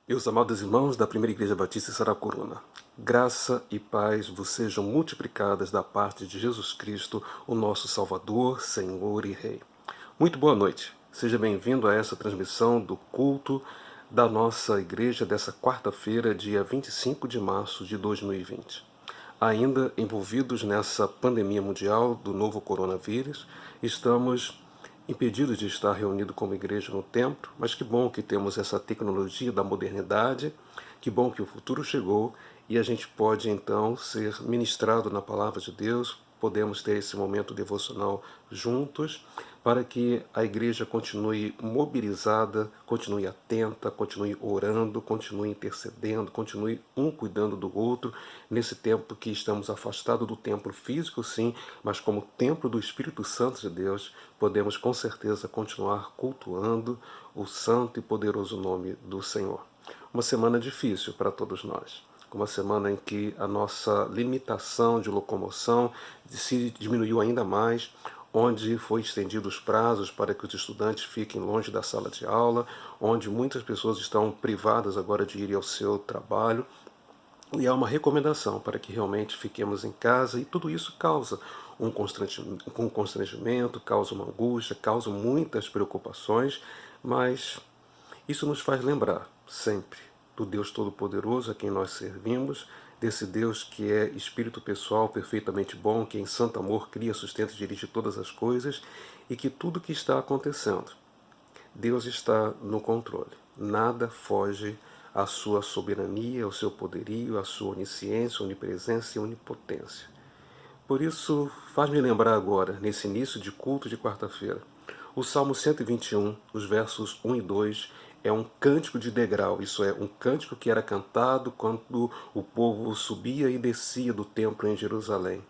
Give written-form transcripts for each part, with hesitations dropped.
Meus amados irmãos da Primeira Igreja Batista de Saracuruna, graça e paz vos sejam multiplicadas da parte de Jesus Cristo, o nosso Salvador, Senhor e Rei. Muito boa noite. Seja bem-vindo a essa transmissão do culto da nossa igreja dessa quarta-feira, dia 25 de março de 2020. Ainda envolvidos nessa pandemia mundial do novo coronavírus, estamos impedidos de estar reunidos como igreja no templo, mas que bom que temos essa tecnologia da modernidade, que bom que o futuro chegou e a gente pode então ser ministrado na palavra de Deus, podemos ter esse momento devocional juntos, para que a igreja continue mobilizada, continue atenta, continue orando, continue intercedendo, continue um cuidando do outro, nesse tempo que estamos afastados do templo físico, sim, mas como templo do Espírito Santo de Deus, podemos com certeza continuar cultuando o santo e poderoso nome do Senhor. Uma semana difícil para todos nós. Uma semana em que a nossa limitação de locomoção se diminuiu ainda mais, onde foi estendido os prazos para que os estudantes fiquem longe da sala de aula, onde muitas pessoas estão privadas agora de ir ao seu trabalho. E há uma recomendação para que realmente fiquemos em casa, e tudo isso causa um constrangimento, causa uma angústia, causa muitas preocupações, mas isso nos faz lembrar sempre do Deus Todo-Poderoso a quem nós servimos, desse Deus que é espírito pessoal, perfeitamente bom, que em santo amor cria, sustenta e dirige todas as coisas, e que tudo que está acontecendo, Deus está no controle. Nada foge à sua soberania, ao seu poderio, à sua onisciência, onipresença e onipotência. Por isso, faz-me lembrar agora, nesse início de culto de quarta-feira, o Salmo 121, os versos 1 e 2, é um cântico de degrau, isso é, um cântico que era cantado quando o povo subia e descia do templo em Jerusalém.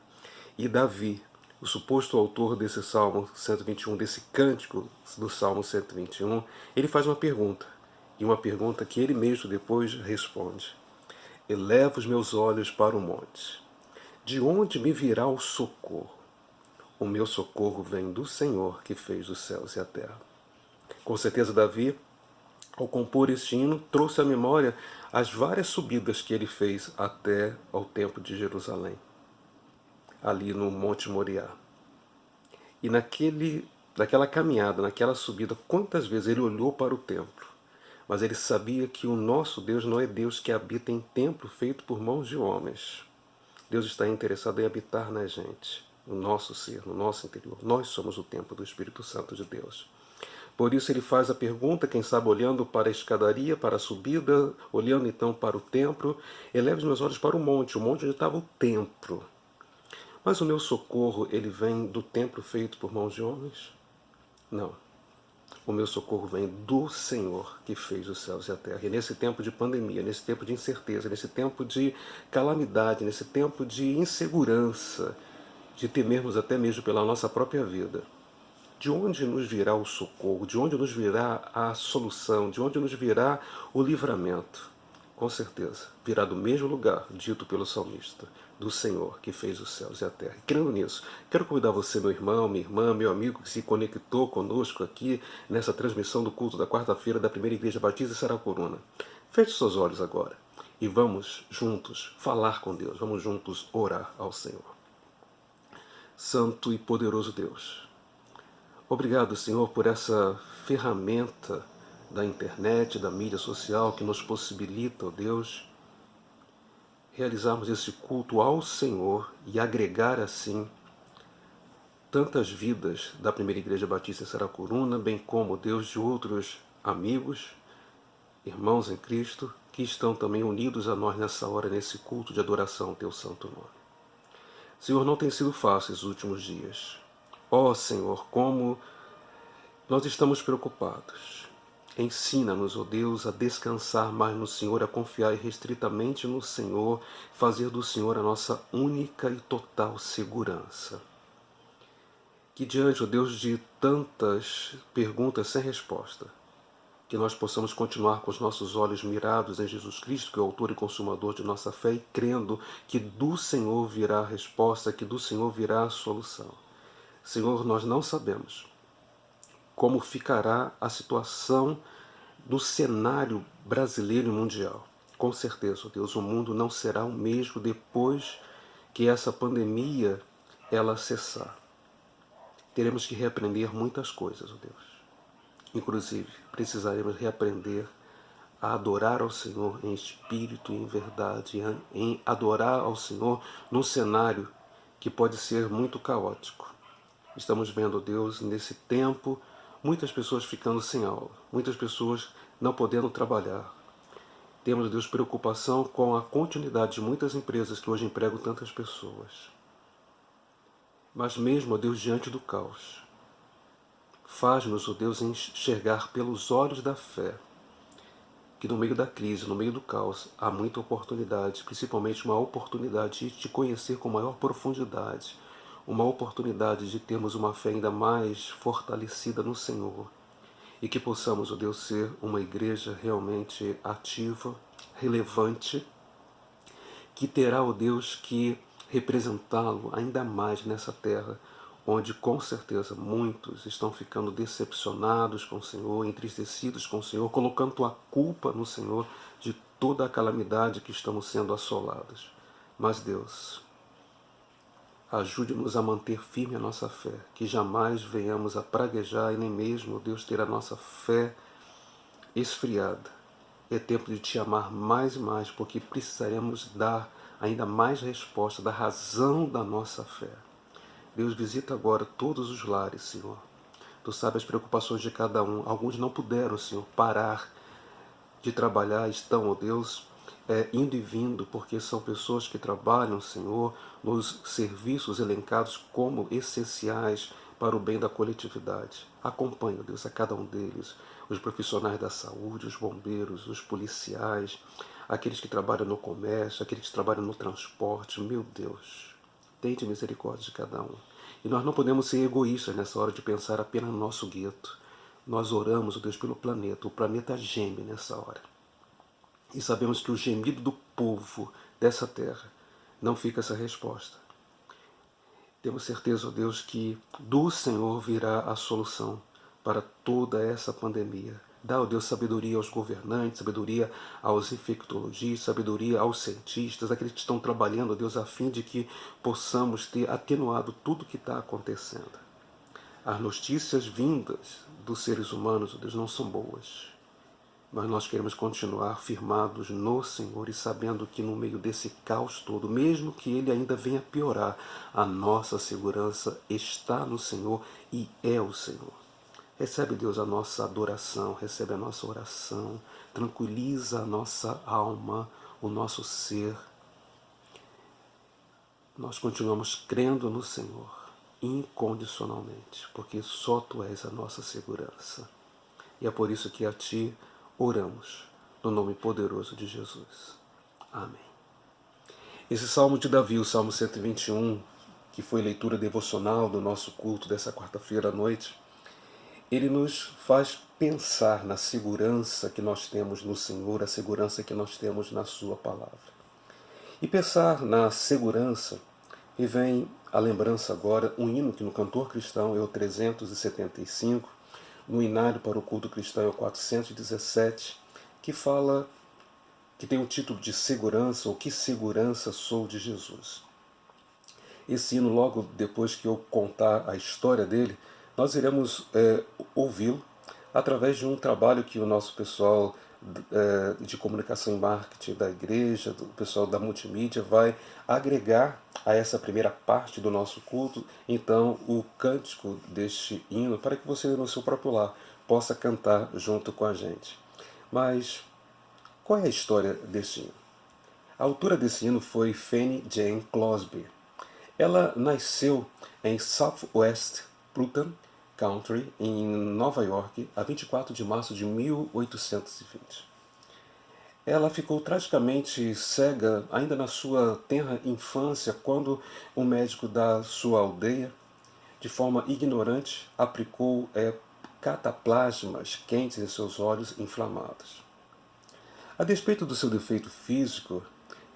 E Davi, o suposto autor desse Salmo 121, desse cântico do Salmo 121, ele faz uma pergunta, e uma pergunta que ele mesmo depois responde. Elevo os meus olhos para o monte. De onde me virá o socorro? O meu socorro vem do Senhor que fez os céus e a terra. Com certeza, Davi, ao compor este hino, trouxe à memória as várias subidas que ele fez até ao templo de Jerusalém, ali no Monte Moriá. E naquela caminhada, naquela subida, quantas vezes ele olhou para o templo, mas ele sabia que o nosso Deus não é Deus que habita em templo feito por mãos de homens. Deus está interessado em habitar na gente, no nosso ser, no nosso interior. Nós somos o templo do Espírito Santo de Deus. Por isso ele faz a pergunta, quem sabe olhando para a escadaria, para a subida, olhando então para o templo, eleva os meus olhos para o monte onde estava o templo. Mas o meu socorro, ele vem do templo feito por mãos de homens? Não. O meu socorro vem do Senhor que fez os céus e a terra. E nesse tempo de pandemia, nesse tempo de incerteza, nesse tempo de calamidade, nesse tempo de insegurança, de temermos até mesmo pela nossa própria vida, de onde nos virá o socorro? De onde nos virá a solução? De onde nos virá o livramento? Com certeza, virá do mesmo lugar, dito pelo salmista, do Senhor que fez os céus e a terra. E crendo nisso, quero convidar você, meu irmão, minha irmã, meu amigo que se conectou conosco aqui nessa transmissão do culto da quarta-feira da Primeira Igreja Batista de Saracuruna. Feche seus olhos agora e vamos juntos falar com Deus, vamos juntos orar ao Senhor. Santo e poderoso Deus, obrigado, Senhor, por essa ferramenta da internet, da mídia social que nos possibilita, ó Deus, realizarmos esse culto ao Senhor e agregar assim tantas vidas da Primeira Igreja Batista em Saracuruna, bem como, Deus, de outros amigos, irmãos em Cristo, que estão também unidos a nós nessa hora, nesse culto de adoração ao Teu santo nome. Senhor, não tem sido fácil os últimos dias. Ó Senhor, como nós estamos preocupados. Ensina-nos, ó Deus, a descansar mais no Senhor, a confiar irrestritamente no Senhor, fazer do Senhor a nossa única e total segurança. Que diante, ó Deus, de tantas perguntas sem resposta, que nós possamos continuar com os nossos olhos mirados em Jesus Cristo, que é o autor e consumador de nossa fé, e crendo que do Senhor virá a resposta, que do Senhor virá a solução. Senhor, nós não sabemos como ficará a situação do cenário brasileiro e mundial. Com certeza, Deus, o mundo não será o mesmo depois que essa pandemia ela cessar. Teremos que reaprender muitas coisas, ó Deus. Inclusive, precisaremos reaprender a adorar ao Senhor em espírito e em verdade, em adorar ao Senhor num cenário que pode ser muito caótico. Estamos vendo, Deus, nesse tempo, muitas pessoas ficando sem aula, muitas pessoas não podendo trabalhar. Temos, Deus, preocupação com a continuidade de muitas empresas que hoje empregam tantas pessoas. Mas mesmo, ó Deus, diante do caos, faz-nos, ó Deus, enxergar pelos olhos da fé que no meio da crise, no meio do caos, há muita oportunidade, principalmente uma oportunidade de te conhecer com maior profundidade, uma oportunidade de termos uma fé ainda mais fortalecida no Senhor e que possamos, ó Deus, ser uma igreja realmente ativa, relevante, que terá, ó Deus, que representá-lo ainda mais nessa terra, onde com certeza muitos estão ficando decepcionados com o Senhor, entristecidos com o Senhor, colocando a culpa no Senhor de toda a calamidade que estamos sendo assolados. Mas Deus, ajude-nos a manter firme a nossa fé, que jamais venhamos a praguejar e nem mesmo, Deus, ter a nossa fé esfriada. É tempo de te amar mais e mais, porque precisaremos dar ainda mais resposta da razão da nossa fé. Deus, visita agora todos os lares, Senhor. Tu sabes as preocupações de cada um. Alguns não puderam, Senhor, parar de trabalhar, estão, ó Deus, indo e vindo, porque são pessoas que trabalham, Senhor, nos serviços elencados como essenciais para o bem da coletividade. Acompanha, Deus, a cada um deles, os profissionais da saúde, os bombeiros, os policiais, aqueles que trabalham no comércio, aqueles que trabalham no transporte. Meu Deus, tende misericórdia de cada um. E nós não podemos ser egoístas nessa hora de pensar apenas no nosso gueto. Nós oramos, ó Deus, pelo planeta. O planeta geme nessa hora. E sabemos que o gemido do povo dessa terra não fica essa resposta. Temos certeza, ó Deus, que do Senhor virá a solução para toda essa pandemia. Dá, ó Deus, sabedoria aos governantes, sabedoria aos infectologistas, sabedoria aos cientistas, aqueles que estão trabalhando, ó Deus, a fim de que possamos ter atenuado tudo o que está acontecendo. As notícias vindas dos seres humanos, ó Deus, não são boas. Mas nós queremos continuar firmados no Senhor e sabendo que no meio desse caos todo, mesmo que ele ainda venha piorar, a nossa segurança está no Senhor e é o Senhor. Recebe, Deus, a nossa adoração, recebe a nossa oração, tranquiliza a nossa alma, o nosso ser. Nós continuamos crendo no Senhor incondicionalmente, porque só Tu és a nossa segurança. E é por isso que a Ti oramos, no nome poderoso de Jesus. Amém. Esse Salmo de Davi, o Salmo 121, que foi leitura devocional do nosso culto dessa quarta-feira à noite, ele nos faz pensar na segurança que nós temos no Senhor, a segurança que nós temos na Sua palavra. E pensar na segurança, me vem à lembrança agora um hino que no cantor cristão é o 375, no inário para o culto cristão é o 417, que fala, que tem o título de segurança, ou que segurança sou de Jesus. Esse hino, logo depois que eu contar a história dele, nós iremos ouvi-lo através de um trabalho que o nosso pessoal de comunicação e marketing da igreja, do pessoal da multimídia, vai agregar a essa primeira parte do nosso culto, então, o cântico deste hino, para que você, no seu próprio lar, possa cantar junto com a gente. Mas qual é a história desse hino? A autora desse hino foi Fanny Jane Crosby. Ela nasceu em Southwest Putnam Country, em Nova York, a 24 de março de 1820. Ela ficou tragicamente cega ainda na sua tenra infância, quando um médico da sua aldeia, de forma ignorante, aplicou cataplasmas quentes em seus olhos inflamados. A despeito do seu defeito físico,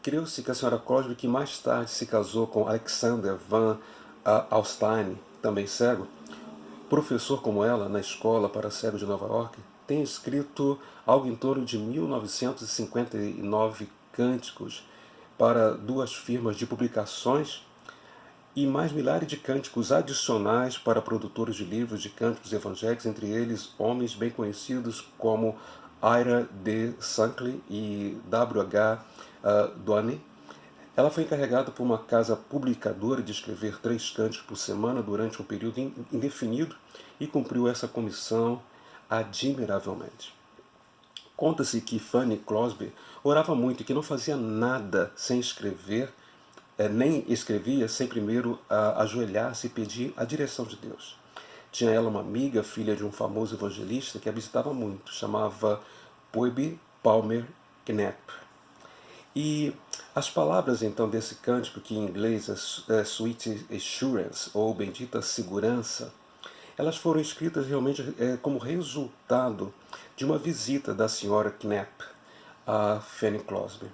creu-se que a senhora Crosby, que mais tarde se casou com Alexander Van Alstyne, também cego, professor como ela na escola para cegos de Nova York, tem escrito algo em torno de 1959 cânticos para 2 firmas de publicações e mais milhares de cânticos adicionais para produtores de livros de cânticos evangélicos, entre eles homens bem conhecidos como Ira D. Shankly e W.H. Downey. Ela foi encarregada por uma casa publicadora de escrever 3 cânticos por semana durante um período indefinido e cumpriu essa comissão admiravelmente. Conta-se que Fanny Crosby orava muito e que não fazia nada sem escrever, nem escrevia sem primeiro ajoelhar-se e pedir a direção de Deus. Tinha ela uma amiga, filha de um famoso evangelista, que a visitava muito, chamava Phoebe Palmer Knapp. E as palavras então desse cântico, que em inglês é Sweet Assurance, ou Bendita Segurança, elas foram escritas realmente como resultado de uma visita da senhora Knapp a Fanny Crosby.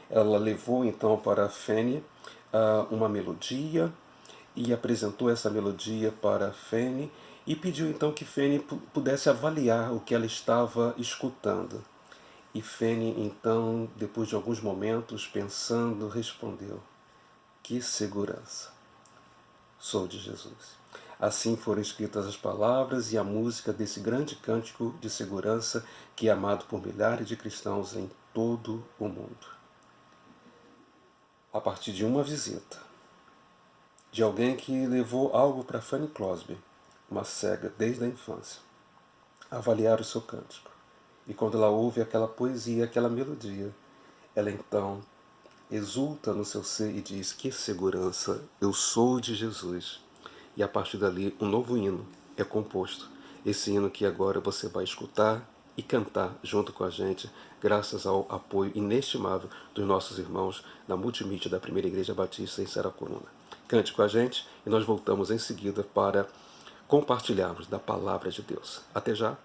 Ela levou então para Fanny uma melodia e apresentou essa melodia para Fanny e pediu então que Fanny pudesse avaliar o que ela estava escutando. E Fanny então, depois de alguns momentos pensando, respondeu: que segurança! Sou de Jesus. Assim foram escritas as palavras e a música desse grande cântico de segurança que é amado por milhares de cristãos em todo o mundo. A partir de uma visita de alguém que levou algo para Fanny Crosby, uma cega desde a infância, avaliar o seu cântico. E quando ela ouve aquela poesia, aquela melodia, ela então exulta no seu ser e diz: que segurança, eu sou de Jesus. E a partir dali um novo hino é composto. Esse hino que agora você vai escutar e cantar junto com a gente, graças ao apoio inestimável dos nossos irmãos na multimídia da Primeira Igreja Batista em Saracuruna. Cante com a gente e nós voltamos em seguida para compartilharmos da Palavra de Deus. Até já!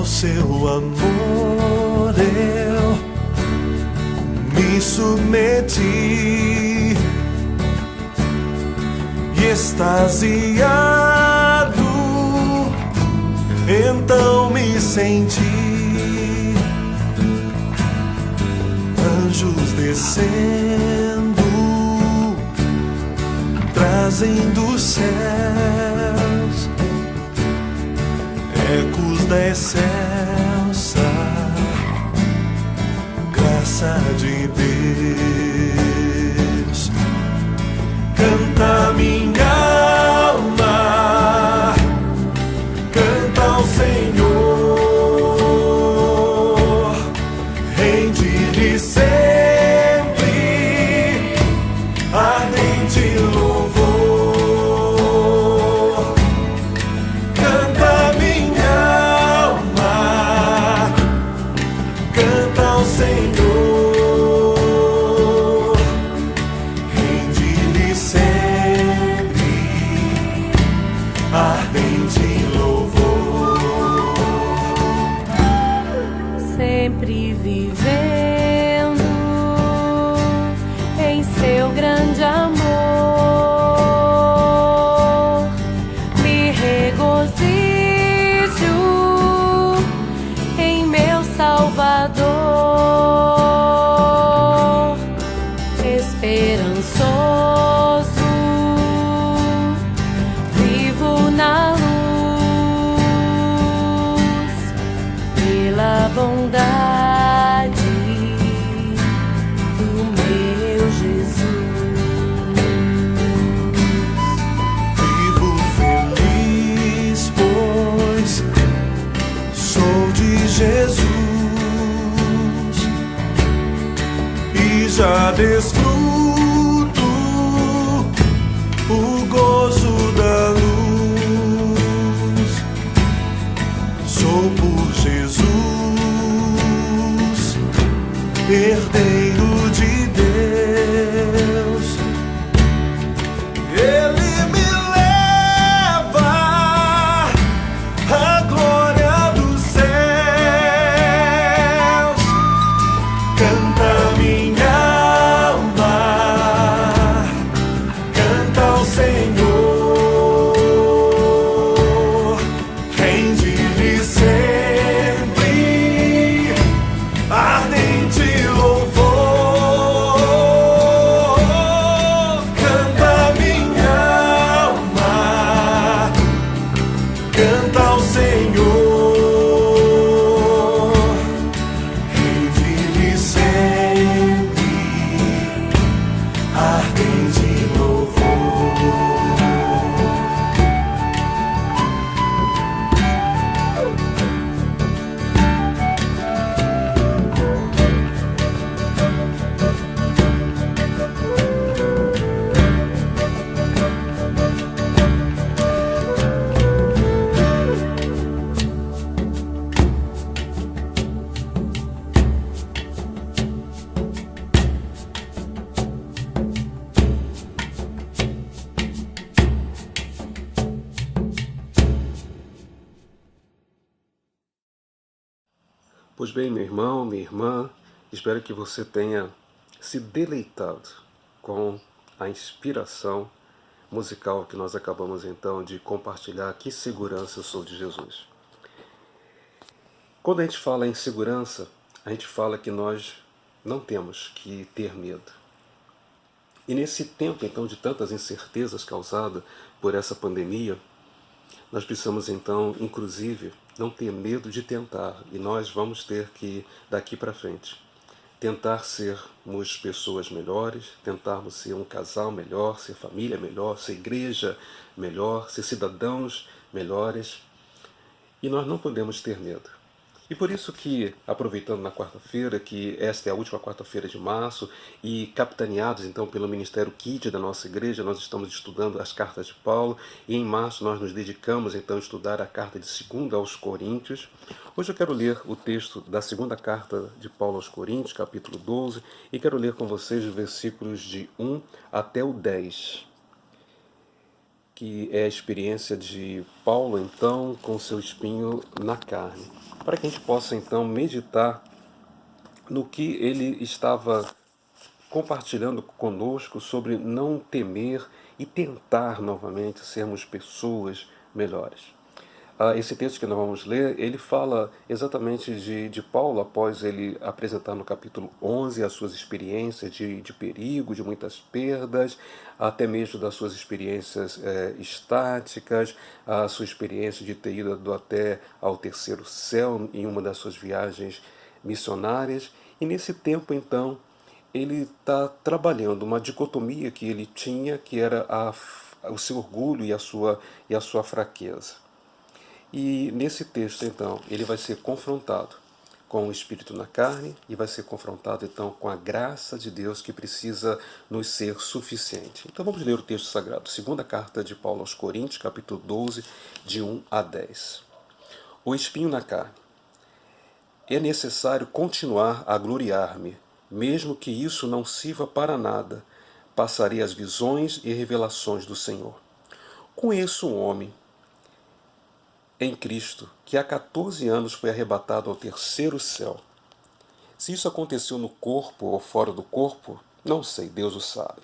Seu amor eu me submeti e extasiado então me senti anjos descendo, trazendo os céus, ecos da excelsa graça de Deus. Canta minha alma, canta ao Senhor, rende-lhe sempre ardente louvor. Canta minha alma, canta ao Senhor, rende-lhe sempre ardente louvor. Sempre vivendo em seu grande amor, me regozijo em meu Salvador, esperançoso bondade do meu Jesus. Vivo feliz, pois sou de Jesus e já desfruto o gozo da luz. Sou por Jesus herdeiro de Deus. Ele me leva à glória dos céus. Canta minha alma, canta ao Senhor, rende-lhe sempre ardente louvor. Canta minha alma, canta ao Senhor, rende-lhe sempre ardente louvor. Pois bem, meu irmão, minha irmã, espero que você tenha se deleitado com a inspiração musical que nós acabamos então de compartilhar. Que segurança eu sou de Jesus. Quando a gente fala em segurança, a gente fala que nós não temos que ter medo. E nesse tempo então de tantas incertezas causadas por essa pandemia, nós precisamos então, inclusive, não ter medo de tentar. E nós vamos ter que, daqui para frente, tentar sermos pessoas melhores, tentarmos ser um casal melhor, ser família melhor, ser igreja melhor, ser cidadãos melhores. E nós não podemos ter medo. E por isso que, aproveitando na quarta-feira, que esta é a última quarta-feira de março, e capitaneados então pelo Ministério Kid da nossa igreja, nós estamos estudando as cartas de Paulo, e em março nós nos dedicamos então a estudar a carta de 2 aos Coríntios. Hoje eu quero ler o texto da segunda carta de Paulo aos Coríntios, capítulo 12, e quero ler com vocês os versículos de 1 até o 10. Que é a experiência de Paulo, então, com seu espinho na carne. Para que a gente possa, então, meditar no que ele estava compartilhando conosco sobre não temer e tentar novamente sermos pessoas melhores. Esse texto que nós vamos ler, ele fala exatamente de Paulo, após ele apresentar no capítulo 11 as suas experiências de perigo, de muitas perdas, até mesmo das suas experiências estáticas, a sua experiência de ter ido até ao terceiro céu em uma das suas viagens missionárias. E nesse tempo, então, ele está trabalhando uma dicotomia que ele tinha, que era o seu orgulho e a sua fraqueza. E nesse texto, então, ele vai ser confrontado com o espírito na carne e vai ser confrontado, então, com a graça de Deus que precisa nos ser suficiente. Então vamos ler o texto sagrado. Segunda carta de Paulo aos Coríntios, capítulo 12, de 1 a 10. O espinho na carne. É necessário continuar a gloriar-me, mesmo que isso não sirva para nada. Passarei as visões e revelações do Senhor. Conheço um homem em Cristo, que há 14 anos foi arrebatado ao terceiro céu. Se isso aconteceu no corpo ou fora do corpo, não sei, Deus o sabe.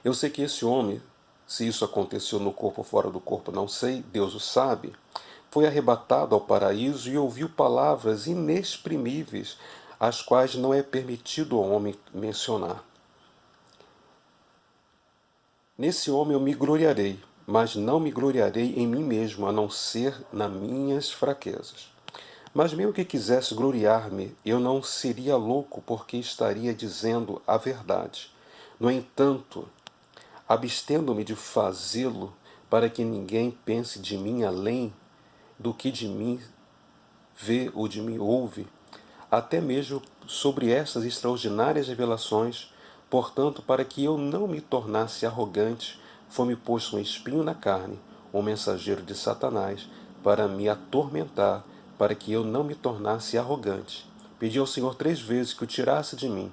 Eu sei que esse homem, se isso aconteceu no corpo ou fora do corpo, não sei, Deus o sabe, foi arrebatado ao paraíso e ouviu palavras inexprimíveis, as quais não é permitido ao homem mencionar. Nesse homem eu me gloriarei, mas não me gloriarei em mim mesmo, a não ser nas minhas fraquezas. Mas mesmo que quisesse gloriar-me, eu não seria louco, porque estaria dizendo a verdade. No entanto, abstendo-me de fazê-lo, para que ninguém pense de mim além do que de mim vê ou de mim ouve, até mesmo sobre essas extraordinárias revelações, portanto, para que eu não me tornasse arrogante, foi-me posto um espinho na carne, um mensageiro de Satanás, para me atormentar, para que eu não me tornasse arrogante. Pedi ao Senhor 3 vezes que o tirasse de mim,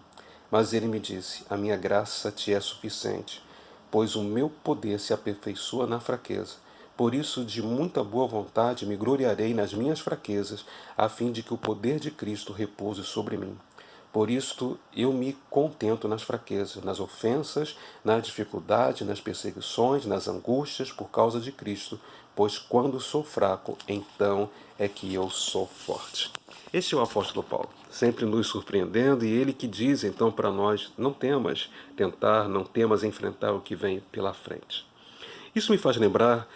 mas ele me disse: a minha graça te é suficiente, pois o meu poder se aperfeiçoa na fraqueza. Por isso, de muita boa vontade, me gloriarei nas minhas fraquezas, a fim de que o poder de Cristo repouse sobre mim. Por isto, eu me contento nas fraquezas, nas ofensas, na dificuldade, nas perseguições, nas angústias, por causa de Cristo, pois quando sou fraco, então é que eu sou forte. Este é o apóstolo Paulo, sempre nos surpreendendo, e ele que diz então para nós: não temas tentar, não temas enfrentar o que vem pela frente. Isso me faz lembrar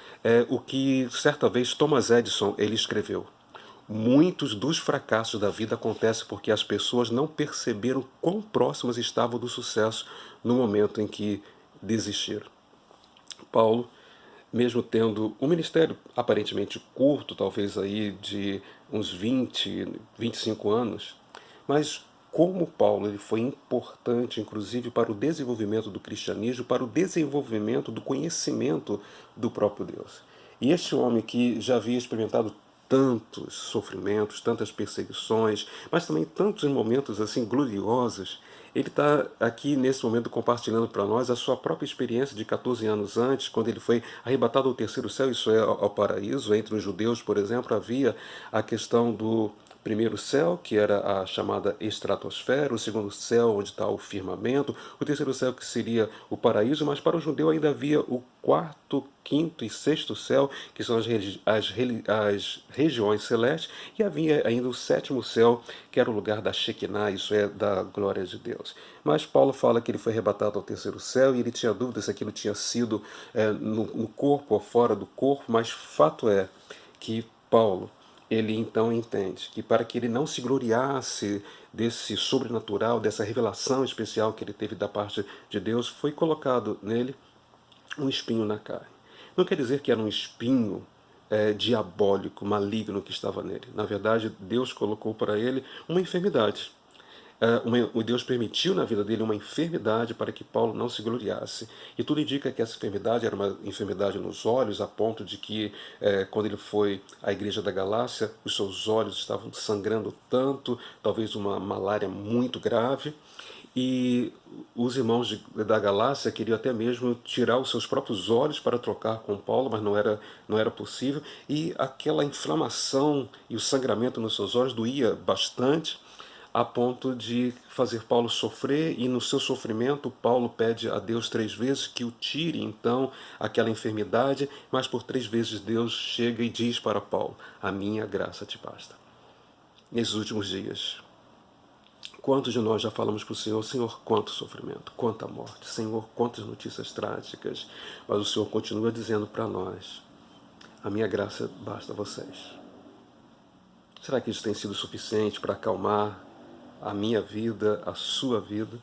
o que certa vez Thomas Edison ele escreveu. Muitos dos fracassos da vida acontecem porque as pessoas não perceberam quão próximas estavam do sucesso no momento em que desistiram. Paulo, mesmo tendo um ministério aparentemente curto, talvez aí de uns 20, 25 anos, mas como Paulo ele foi importante, inclusive, para o desenvolvimento do cristianismo, para o desenvolvimento do conhecimento do próprio Deus. E este homem que já havia experimentado tantos sofrimentos, tantas perseguições, mas também tantos momentos assim gloriosos, ele está aqui nesse momento compartilhando para nós a sua própria experiência de 14 anos antes, quando ele foi arrebatado ao terceiro céu, isso é, ao paraíso. Entre os judeus, por exemplo, havia a questão do primeiro céu, que era a chamada estratosfera, o segundo céu, onde está o firmamento, o terceiro céu, que seria o paraíso, mas para o judeu ainda havia o quarto, quinto e sexto céu, que são as regiões celestes, e havia ainda o sétimo céu, que era o lugar da Shekinah, isso é, da glória de Deus. Mas Paulo fala que ele foi arrebatado ao terceiro céu, e ele tinha dúvida se aquilo tinha sido no corpo ou fora do corpo, mas fato é que Paulo, ele então entende que para que ele não se gloriasse desse sobrenatural, dessa revelação especial que ele teve da parte de Deus, foi colocado nele um espinho na carne. Não quer dizer que era um espinho diabólico, maligno que estava nele. Na verdade, Deus colocou para ele uma enfermidade. O Deus permitiu na vida dele uma enfermidade para que Paulo não se gloriasse. E tudo indica que essa enfermidade era uma enfermidade nos olhos, a ponto de que, quando ele foi à igreja da Galácia, os seus olhos estavam sangrando tanto, talvez uma malária muito grave. E os irmãos da Galácia queriam até mesmo tirar os seus próprios olhos para trocar com Paulo, mas não era possível. E aquela inflamação e o sangramento nos seus olhos doía bastante, a ponto de fazer Paulo sofrer, e no seu sofrimento Paulo pede a Deus 3 vezes que o tire então aquela enfermidade, mas por 3 vezes Deus chega e diz para Paulo: a minha graça te basta. Nesses últimos dias, quantos de nós já falamos para o Senhor: Senhor, quanto sofrimento, quanta morte, Senhor, quantas notícias trágicas, mas o Senhor continua dizendo para nós: a minha graça basta a vocês. Será que isso tem sido suficiente para acalmar a minha vida, a sua vida?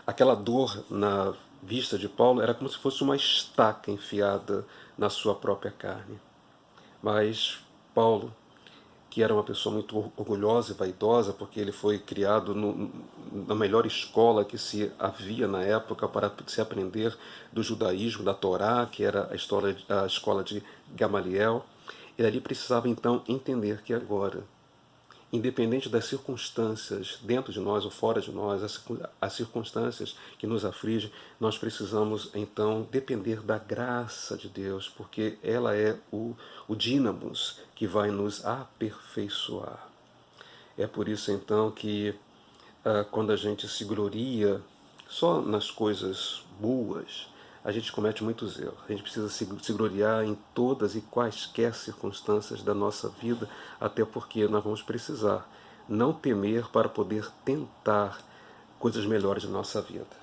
Aquela dor na vista de Paulo era como se fosse uma estaca enfiada na sua própria carne. Mas Paulo, que era uma pessoa muito orgulhosa e vaidosa, porque ele foi criado na melhor escola que se havia na época para se aprender do judaísmo, da Torá, que era a escola de Gamaliel, ele ali precisava então entender que agora, independente das circunstâncias dentro de nós ou fora de nós, as circunstâncias que nos afligem, nós precisamos então depender da graça de Deus, porque ela é o dínamos que vai nos aperfeiçoar. É por isso então que quando a gente se gloria só nas coisas boas, a gente comete muitos erros. A gente precisa se gloriar em todas e quaisquer circunstâncias da nossa vida, até porque nós vamos precisar não temer para poder tentar coisas melhores na nossa vida.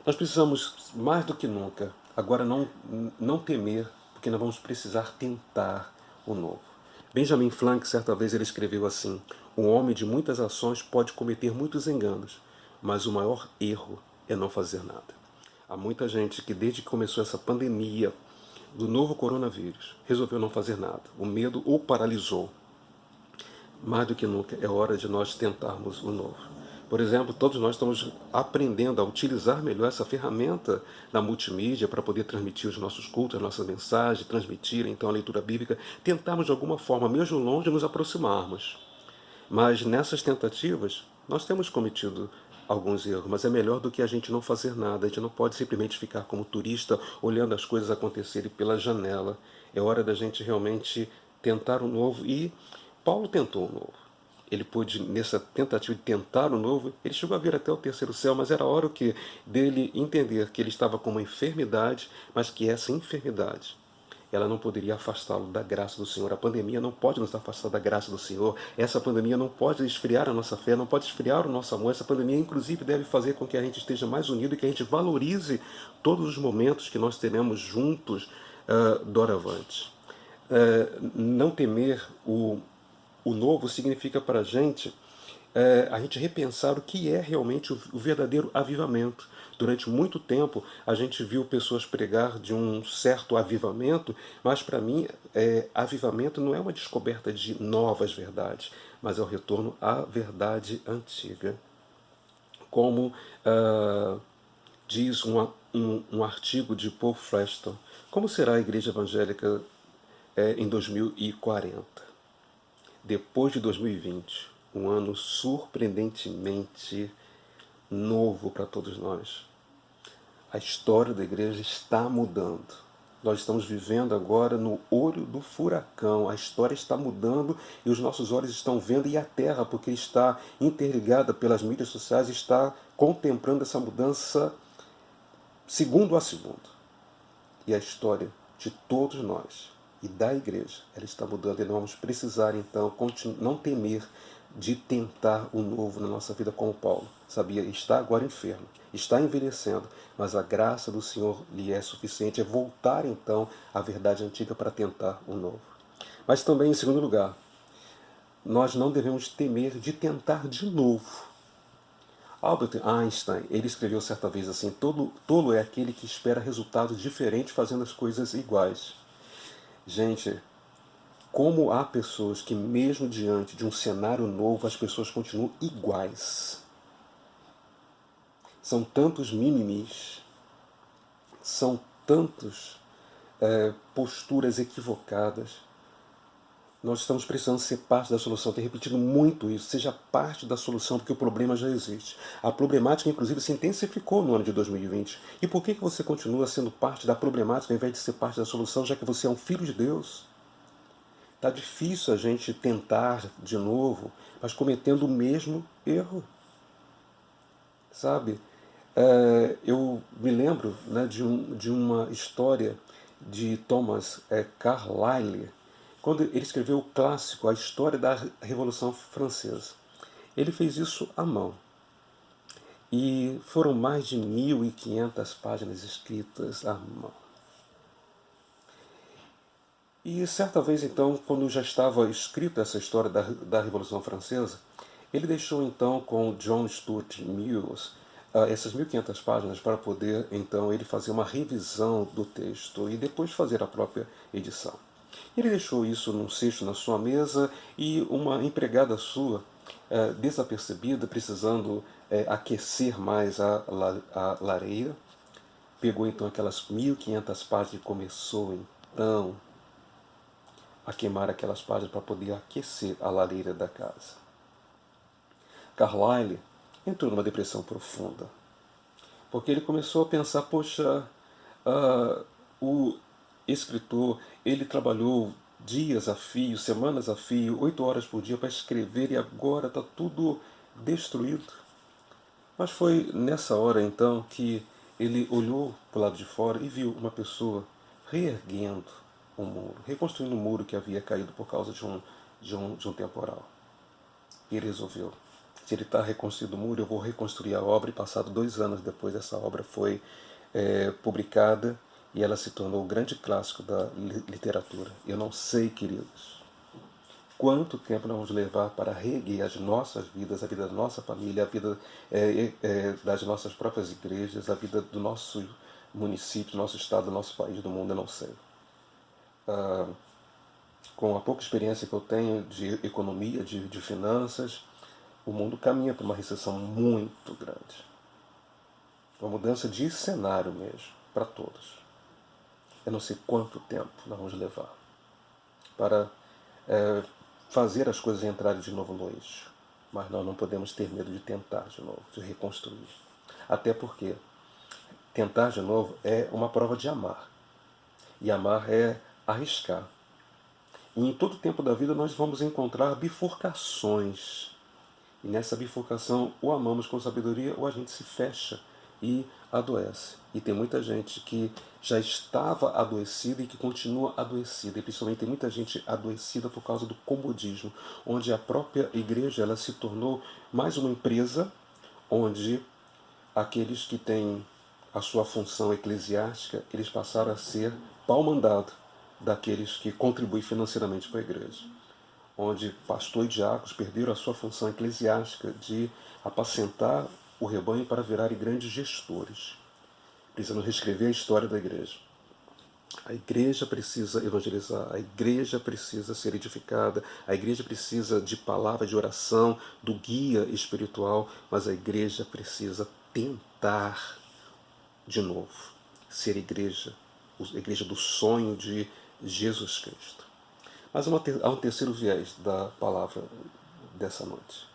Nós precisamos, mais do que nunca, agora não temer, porque nós vamos precisar tentar o novo. Benjamin Franklin, certa vez, ele escreveu assim: um homem de muitas ações pode cometer muitos enganos, mas o maior erro é não fazer nada. Há muita gente que, desde que começou essa pandemia do novo coronavírus, resolveu não fazer nada. O medo o paralisou. Mais do que nunca, é hora de nós tentarmos o novo. Por exemplo, todos nós estamos aprendendo a utilizar melhor essa ferramenta da multimídia para poder transmitir os nossos cultos, as nossas mensagens, transmitir então a leitura bíblica, tentarmos de alguma forma, mesmo longe, nos aproximarmos. Mas nessas tentativas, nós temos cometido alguns erros, mas é melhor do que a gente não fazer nada. A gente não pode simplesmente ficar como turista, olhando as coisas acontecerem pela janela. É hora da gente realmente tentar o novo, e Paulo tentou o novo. Ele pôde, nessa tentativa de tentar o novo, ele chegou a vir até o terceiro céu, mas era hora dele entender que ele estava com uma enfermidade, mas que essa enfermidade, ela não poderia afastá-lo da graça do Senhor. A pandemia não pode nos afastar da graça do Senhor. Essa pandemia não pode esfriar a nossa fé, não pode esfriar o nosso amor. Essa pandemia, inclusive, deve fazer com que a gente esteja mais unido e que a gente valorize todos os momentos que nós teremos juntos doravante. Não temer o novo significa para a gente repensar o que é realmente o verdadeiro avivamento. Durante muito tempo a gente viu pessoas pregar de um certo avivamento, mas para mim avivamento não é uma descoberta de novas verdades, mas é o retorno à verdade antiga. Como diz um artigo de Paul Freston, como será a igreja evangélica em 2040? Depois de 2020, um ano surpreendentemente novo para todos nós. A história da igreja está mudando. Nós estamos vivendo agora no olho do furacão. A história está mudando e os nossos olhos estão vendo, e a terra, porque está interligada pelas mídias sociais, está contemplando essa mudança segundo a segundo. E a história de todos nós e da igreja, ela está mudando, e nós vamos precisar então não temer de tentar o novo na nossa vida, como Paulo. Sabia, está agora enfermo, está envelhecendo, mas a graça do Senhor lhe é suficiente. É voltar então à verdade antiga para tentar o novo. Mas também, em segundo lugar, nós não devemos temer de tentar de novo. Albert Einstein, ele escreveu certa vez assim: tolo é aquele que espera resultados diferentes fazendo as coisas iguais. Gente, como há pessoas que mesmo diante de um cenário novo, as pessoas continuam iguais. São tantos mimimis, são tantas posturas equivocadas. Nós estamos precisando ser parte da solução. Tenho repetido muito isso. Seja parte da solução, porque o problema já existe. A problemática, inclusive, se intensificou no ano de 2020. E por que você continua sendo parte da problemática ao invés de ser parte da solução, já que você é um filho de Deus? Está difícil a gente tentar de novo, mas cometendo o mesmo erro. Sabe? Eu me lembro, né, de uma história de Thomas Carlyle, quando ele escreveu o clássico A História da Revolução Francesa. Ele fez isso à mão. E foram mais de 1.500 páginas escritas à mão. E certa vez, então, quando já estava escrita essa história da Revolução Francesa, ele deixou então com John Stuart Mills essas 1.500 páginas para poder então ele fazer uma revisão do texto e depois fazer a própria edição. Ele deixou isso num cesto na sua mesa, e uma empregada sua, desapercebida, precisando aquecer mais a lareira, pegou então aquelas 1.500 páginas e começou então a queimar aquelas páginas para poder aquecer a lareira da casa. Carlyle entrou numa depressão profunda, porque ele começou a pensar: poxa, o escritor, ele trabalhou dias a fio, semanas a fio, 8 horas por dia para escrever, e agora está tudo destruído. Mas foi nessa hora então que ele olhou para o lado de fora e viu uma pessoa reerguendo um muro, reconstruindo um muro que havia caído por causa de um temporal. E ele resolveu: se ele está reconstruindo o muro, eu vou reconstruir a obra. E passado 2 anos depois, essa obra foi publicada, e ela se tornou o grande clássico da literatura. Eu não sei, queridos, quanto tempo nós vamos levar para reerguer as nossas vidas, a vida da nossa família, a vida das nossas próprias igrejas, a vida do nosso município, do nosso estado, do nosso país, do mundo, eu não sei. Com a pouca experiência que eu tenho de economia, de finanças, o mundo caminha para uma recessão muito grande. Uma mudança de cenário mesmo, para todos. Eu não sei quanto tempo nós vamos levar para fazer as coisas entrarem de novo no eixo. Mas nós não podemos ter medo de tentar de novo, de reconstruir. Até porque tentar de novo é uma prova de amar. E amar é arriscar. E em todo o tempo da vida nós vamos encontrar bifurcações. E nessa bifurcação, ou amamos com sabedoria, ou a gente se fecha e adoece. E tem muita gente que já estava adoecida e que continua adoecida. E principalmente tem muita gente adoecida por causa do comodismo, onde a própria igreja ela se tornou mais uma empresa, onde aqueles que têm a sua função eclesiástica, eles passaram a ser pau-mandado daqueles que contribuem financeiramente para a igreja, onde pastor e diáconos perderam a sua função eclesiástica de apacentar o rebanho para virarem grandes gestores. Precisamos reescrever a história da igreja. A igreja precisa evangelizar, a igreja precisa ser edificada, a igreja precisa de palavra de oração, do guia espiritual, mas a igreja precisa tentar de novo ser igreja, a igreja do sonho de Jesus Cristo. Mas há um terceiro viés da palavra dessa noite.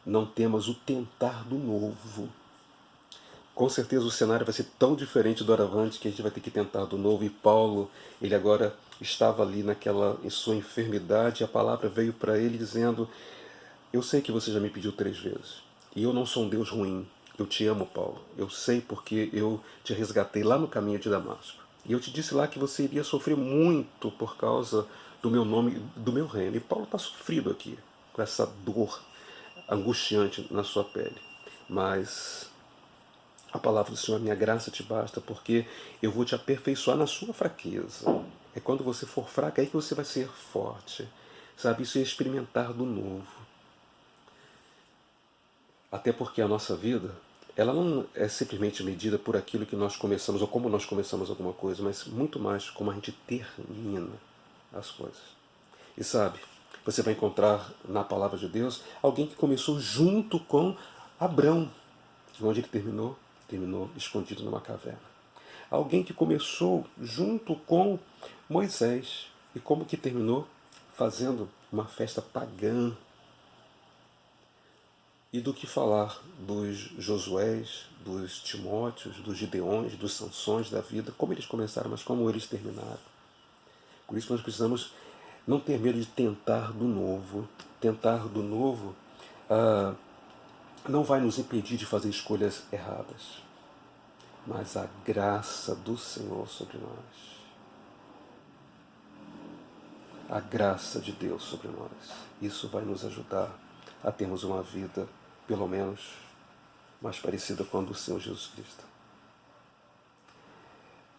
Não temas o tentar do novo. Com certeza o cenário vai ser tão diferente do Aravante que a gente vai ter que tentar do novo. E Paulo, ele agora estava ali em sua enfermidade, e a palavra veio para ele dizendo: eu sei que você já me pediu 3 vezes, e eu não sou um Deus ruim. Eu te amo, Paulo. Eu sei porque eu te resgatei lá no caminho de Damasco. E eu te disse lá que você iria sofrer muito por causa do meu nome, do meu reino. E Paulo está sofrido aqui, com essa dor angustiante na sua pele. Mas a palavra do Senhor, minha graça te basta, porque eu vou te aperfeiçoar na sua fraqueza. É quando você for fraco, é aí que você vai ser forte. Sabe, isso é experimentar do novo. Até porque a nossa vida, ela não é simplesmente medida por aquilo que nós começamos, ou como nós começamos alguma coisa, mas muito mais como a gente termina as coisas. E sabe, você vai encontrar na palavra de Deus alguém que começou junto com Abrão. E onde ele terminou? Terminou escondido numa caverna. Alguém que começou junto com Moisés. E como que terminou? Fazendo uma festa pagã. E do que falar dos Josués, dos Timóteos, dos Gideões, dos Sansões da vida, como eles começaram, mas como eles terminaram. Por isso nós precisamos não ter medo de tentar do novo. Tentar do novo não vai nos impedir de fazer escolhas erradas, mas a graça do Senhor sobre nós. A graça de Deus sobre nós. Isso vai nos ajudar a termos uma vida, pelo menos, mais parecida com a do Senhor Jesus Cristo.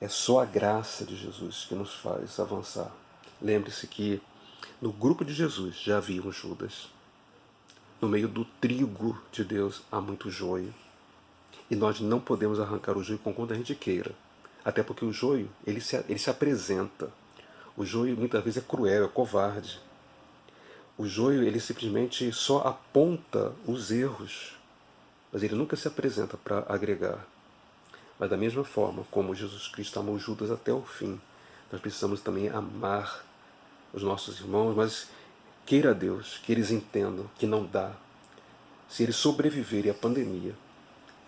É só a graça de Jesus que nos faz avançar. Lembre-se que no grupo de Jesus já havia um Judas. No meio do trigo de Deus há muito joio. E nós não podemos arrancar o joio com quanto a gente queira. Até porque o joio, ele se apresenta. O joio muitas vezes é cruel, é covarde. O joio, ele simplesmente só aponta os erros, mas ele nunca se apresenta para agregar. Mas da mesma forma como Jesus Cristo amou Judas até o fim, nós precisamos também amar os nossos irmãos, mas queira Deus que eles entendam que não dá, se eles sobreviverem à pandemia,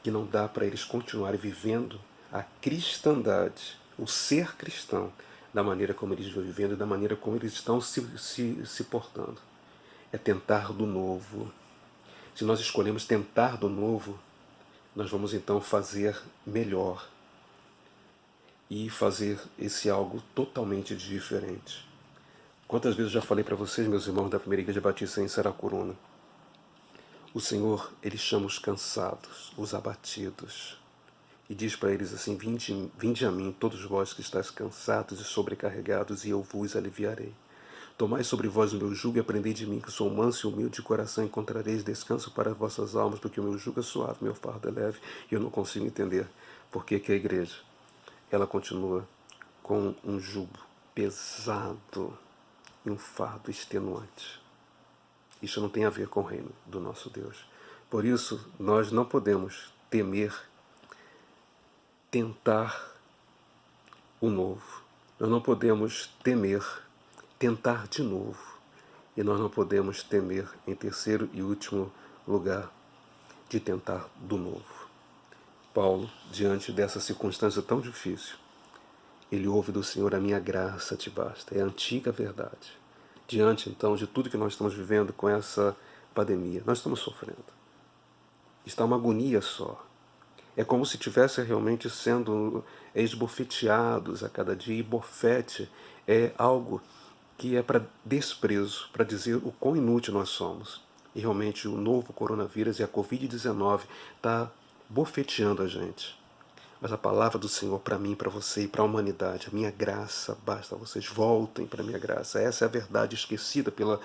que não dá para eles continuarem vivendo a cristandade, o ser cristão, da maneira como eles estão vivendo e da maneira como eles estão se portando. É tentar do novo. Se nós escolhemos tentar do novo, nós vamos então fazer melhor e fazer esse algo totalmente diferente. Quantas vezes eu já falei para vocês, meus irmãos da Primeira Igreja Batista em Saracuruna, o Senhor, Ele chama os cansados, os abatidos, e diz para eles assim: vinde a mim, todos vós que estáis cansados e sobrecarregados, e eu vos aliviarei. Tomai sobre vós o meu jugo e aprendei de mim, que sou manso e humilde de coração, encontrareis descanso para vossas almas, porque o meu jugo é suave, meu fardo é leve, e eu não consigo entender por que a igreja, ela continua com um jugo pesado e um fardo extenuante. Isso não tem a ver com o reino do nosso Deus. Por isso, nós não podemos temer, tentar o novo. Nós não podemos temer, tentar de novo. E nós não podemos temer, em terceiro e último lugar, de tentar do novo. Paulo, diante dessa circunstância tão difícil, ele ouve do Senhor: a minha graça te basta. É a antiga verdade. Diante, então, de tudo que nós estamos vivendo com essa pandemia, nós estamos sofrendo. Está uma agonia só. É como se estivesse realmente sendo esbofeteados a cada dia. E bofete é algo que é para desprezo, para dizer o quão inútil nós somos. E realmente o novo coronavírus e a Covid-19 está bofeteando a gente. Mas a palavra do Senhor para mim, para você e para a humanidade: a minha graça basta, vocês voltem para a minha graça. Essa é a verdade esquecida pela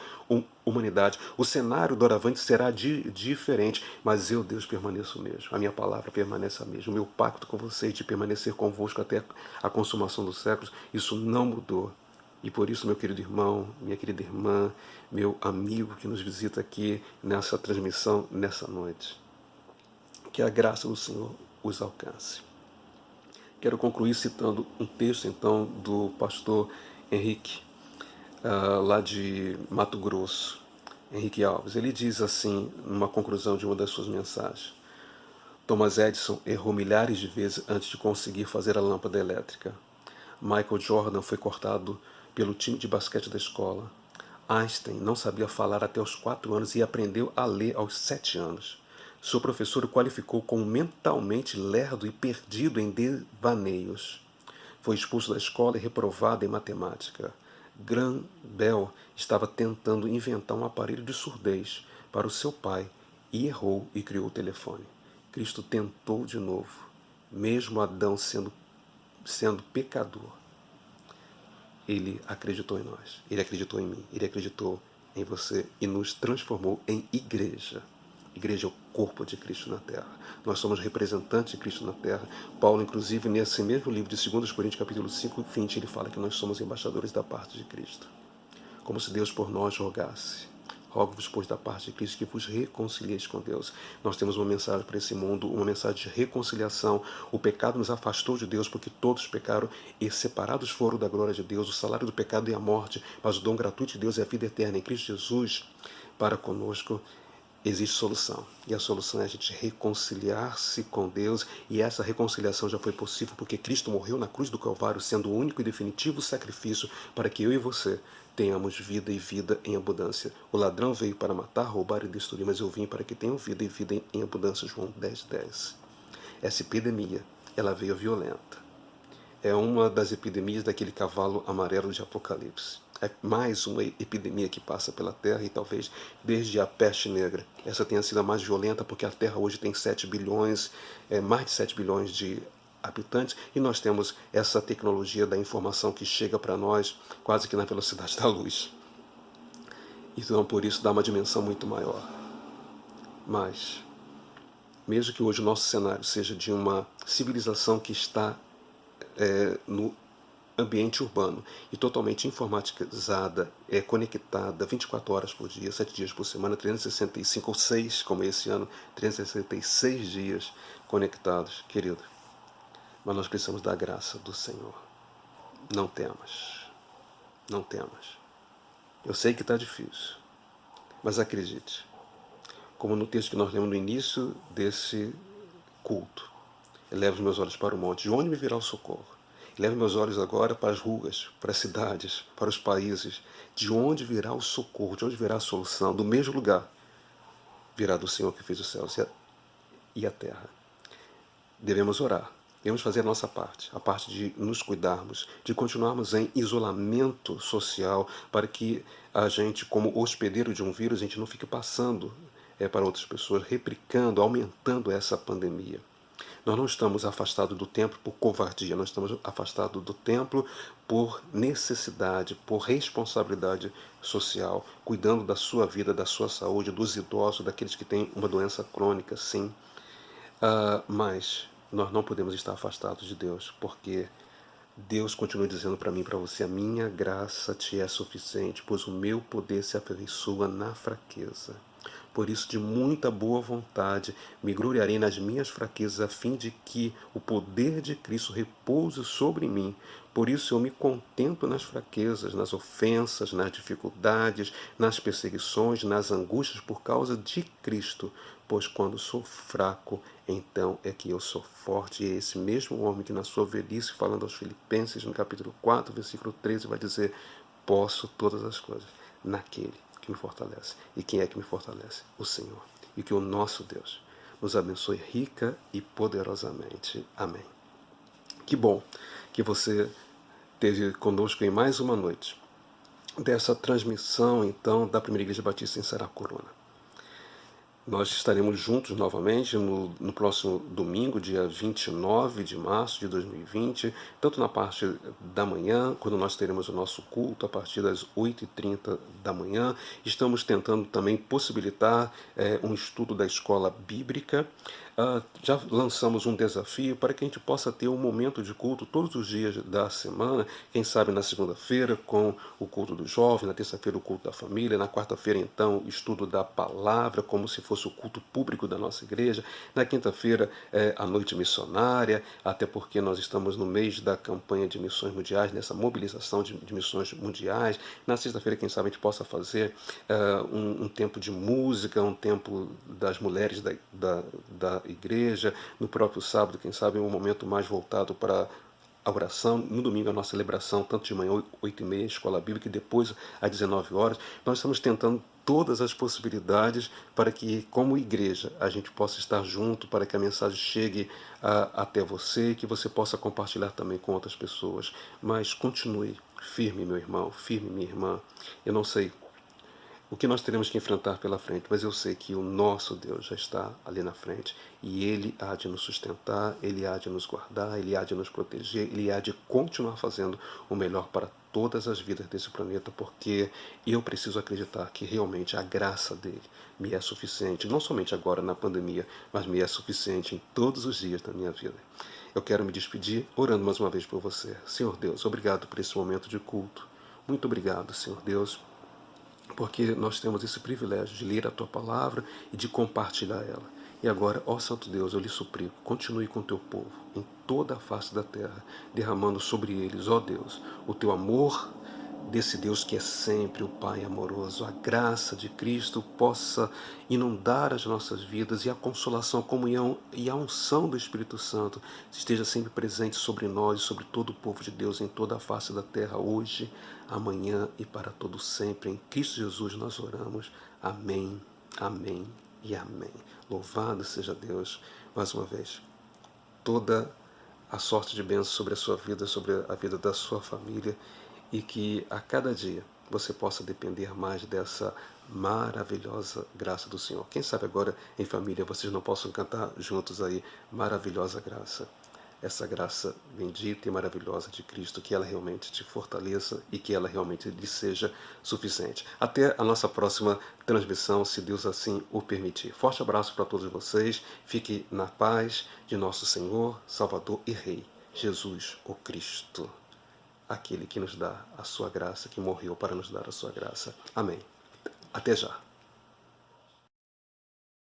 humanidade. O cenário doravante será diferente, mas eu, Deus, permaneço o mesmo. A minha palavra permanece a mesma. O meu pacto com vocês de permanecer convosco até a consumação dos séculos, isso não mudou. E por isso, meu querido irmão, minha querida irmã, meu amigo que nos visita aqui nessa transmissão, nessa noite, que a graça do Senhor os alcance. Quero concluir citando um texto, então, do pastor Henrique, lá de Mato Grosso, Henrique Alves. Ele diz assim, numa conclusão de uma das suas mensagens: Thomas Edison errou milhares de vezes antes de conseguir fazer a lâmpada elétrica. Michael Jordan foi cortado pelo time de basquete da escola. Einstein não sabia falar até os 4 anos e aprendeu a ler aos 7 anos. Seu professor o qualificou como mentalmente lerdo e perdido em devaneios. Foi expulso da escola e reprovado em matemática. Graham Bell estava tentando inventar um aparelho de surdez para o seu pai e errou e criou o telefone. Cristo tentou de novo, mesmo Adão sendo pecador. Ele acreditou em nós, ele acreditou em mim, ele acreditou em você e nos transformou em igreja. Igreja é o corpo de Cristo na terra. Nós somos representantes de Cristo na terra. Paulo, inclusive, nesse mesmo livro de 2 Coríntios, capítulo 5, 20, ele fala que nós somos embaixadores da parte de Cristo. Como se Deus por nós rogasse. Rogo-vos, pois, da parte de Cristo, que vos reconcilieis com Deus. Nós temos uma mensagem para esse mundo, uma mensagem de reconciliação. O pecado nos afastou de Deus, porque todos pecaram e separados foram da glória de Deus. O salário do pecado é a morte, mas o dom gratuito de Deus é a vida eterna. Em Cristo Jesus, para conosco, existe solução. E a solução é a gente reconciliar-se com Deus. E essa reconciliação já foi possível porque Cristo morreu na cruz do Calvário, sendo o único e definitivo sacrifício para que eu e você tenhamos vida e vida em abundância. O ladrão veio para matar, roubar e destruir, mas eu vim para que tenham vida e vida em abundância. João 10:10. Essa epidemia, ela veio violenta. É uma das epidemias daquele cavalo amarelo de Apocalipse. É mais uma epidemia que passa pela Terra e talvez desde a peste negra. Essa tenha sido a mais violenta porque a Terra hoje tem 7 bilhões, mais de 7 bilhões de habitantes, e nós temos essa tecnologia da informação que chega para nós quase que na velocidade da luz. Então, por isso, dá uma dimensão muito maior. Mas, mesmo que hoje o nosso cenário seja de uma civilização que está no ambiente urbano e totalmente informatizada, conectada 24 horas por dia, 7 dias por semana, 365 ou 6, como esse ano, 366 dias conectados, querido. Mas nós precisamos da graça do Senhor. Não temas. Não temas. Eu sei que está difícil, mas acredite. Como no texto que nós lemos no início desse culto: eleva os meus olhos para o monte, de onde me virá o socorro? Eleva meus olhos agora para as ruas, para as cidades, para os países. De onde virá o socorro? De onde virá a solução? Do mesmo lugar virá do Senhor que fez os céus e a terra. Devemos orar. Devemos fazer a nossa parte, a parte de nos cuidarmos, de continuarmos em isolamento social, para que a gente, como hospedeiro de um vírus, a gente não fique passando para outras pessoas, replicando, aumentando essa pandemia. Nós não estamos afastados do templo por covardia, nós estamos afastados do templo por necessidade, por responsabilidade social, cuidando da sua vida, da sua saúde, dos idosos, daqueles que têm uma doença crônica, sim. Mas nós não podemos estar afastados de Deus, porque Deus continua dizendo para mim e para você: a minha graça te é suficiente, pois o meu poder se aperfeiçoa na fraqueza. Por isso, de muita boa vontade, me gloriarei nas minhas fraquezas, a fim de que o poder de Cristo repouse sobre mim. Por isso eu me contento nas fraquezas, nas ofensas, nas dificuldades, nas perseguições, nas angústias por causa de Cristo. Pois quando sou fraco, então é que eu sou forte. E é esse mesmo homem que na sua velhice, falando aos Filipenses, no capítulo 4, versículo 13, vai dizer: posso todas as coisas naquele que me fortalece. E quem é que me fortalece? O Senhor. E que o nosso Deus nos abençoe rica e poderosamente. Amém. Que bom que você esteve conosco em mais uma noite dessa transmissão, então, da Primeira Igreja Batista em Saracuruna. Nós estaremos juntos novamente no próximo domingo, dia 29 de março de 2020, tanto na parte da manhã, quando nós teremos o nosso culto a partir das 8h30 da manhã. Estamos tentando também possibilitar um estudo da escola bíblica. Já lançamos um desafio para que a gente possa ter um momento de culto todos os dias da semana, quem sabe na segunda-feira com o culto do jovem, na terça-feira o culto da família, na quarta-feira então o estudo da palavra, como se fosse o culto público da nossa igreja, na quinta-feira a noite missionária, até porque nós estamos no mês da campanha de missões mundiais, nessa mobilização de missões mundiais. Na sexta-feira, quem sabe a gente possa fazer um tempo de música, um tempo das mulheres da igreja. No próprio sábado, quem sabe, um momento mais voltado para a oração. No domingo, a nossa celebração, tanto de manhã, 8h30, escola bíblica, e depois, às 19 horas. Nós estamos tentando todas as possibilidades para que, como igreja, a gente possa estar junto, para que a mensagem chegue até você e que você possa compartilhar também com outras pessoas. Mas continue firme, meu irmão, firme, minha irmã. Eu não sei o que nós teremos que enfrentar pela frente, mas eu sei que o nosso Deus já está ali na frente e Ele há de nos sustentar, Ele há de nos guardar, Ele há de nos proteger, Ele há de continuar fazendo o melhor para todas as vidas desse planeta, porque eu preciso acreditar que realmente a graça dele me é suficiente, não somente agora na pandemia, mas me é suficiente em todos os dias da minha vida. Eu quero me despedir orando mais uma vez por você. Senhor Deus, obrigado por esse momento de culto. Muito obrigado, Senhor Deus, porque nós temos esse privilégio de ler a Tua Palavra e de compartilhar ela. E agora, ó Santo Deus, eu lhe suplico, continue com o Teu povo, em toda a face da terra, derramando sobre eles, ó Deus, o Teu amor, desse Deus que é sempre o Pai amoroso. A graça de Cristo possa inundar as nossas vidas e a consolação, a comunhão e a unção do Espírito Santo esteja sempre presente sobre nós e sobre todo o povo de Deus em toda a face da terra, hoje, amanhã e para todo sempre. Em Cristo Jesus nós oramos. Amém, amém e amém. Louvado seja Deus. Mais uma vez, toda a sorte de bênção sobre a sua vida, sobre a vida da sua família, e que a cada dia você possa depender mais dessa maravilhosa graça do Senhor. Quem sabe agora em família vocês não possam cantar juntos aí, maravilhosa graça. Essa graça bendita e maravilhosa de Cristo, que ela realmente te fortaleça e que ela realmente lhe seja suficiente. Até a nossa próxima transmissão, se Deus assim o permitir. Forte abraço para todos vocês. Fique na paz de nosso Senhor, Salvador e Rei, Jesus o Cristo, aquele que nos dá a sua graça, que morreu para nos dar a sua graça. Amém. Até já.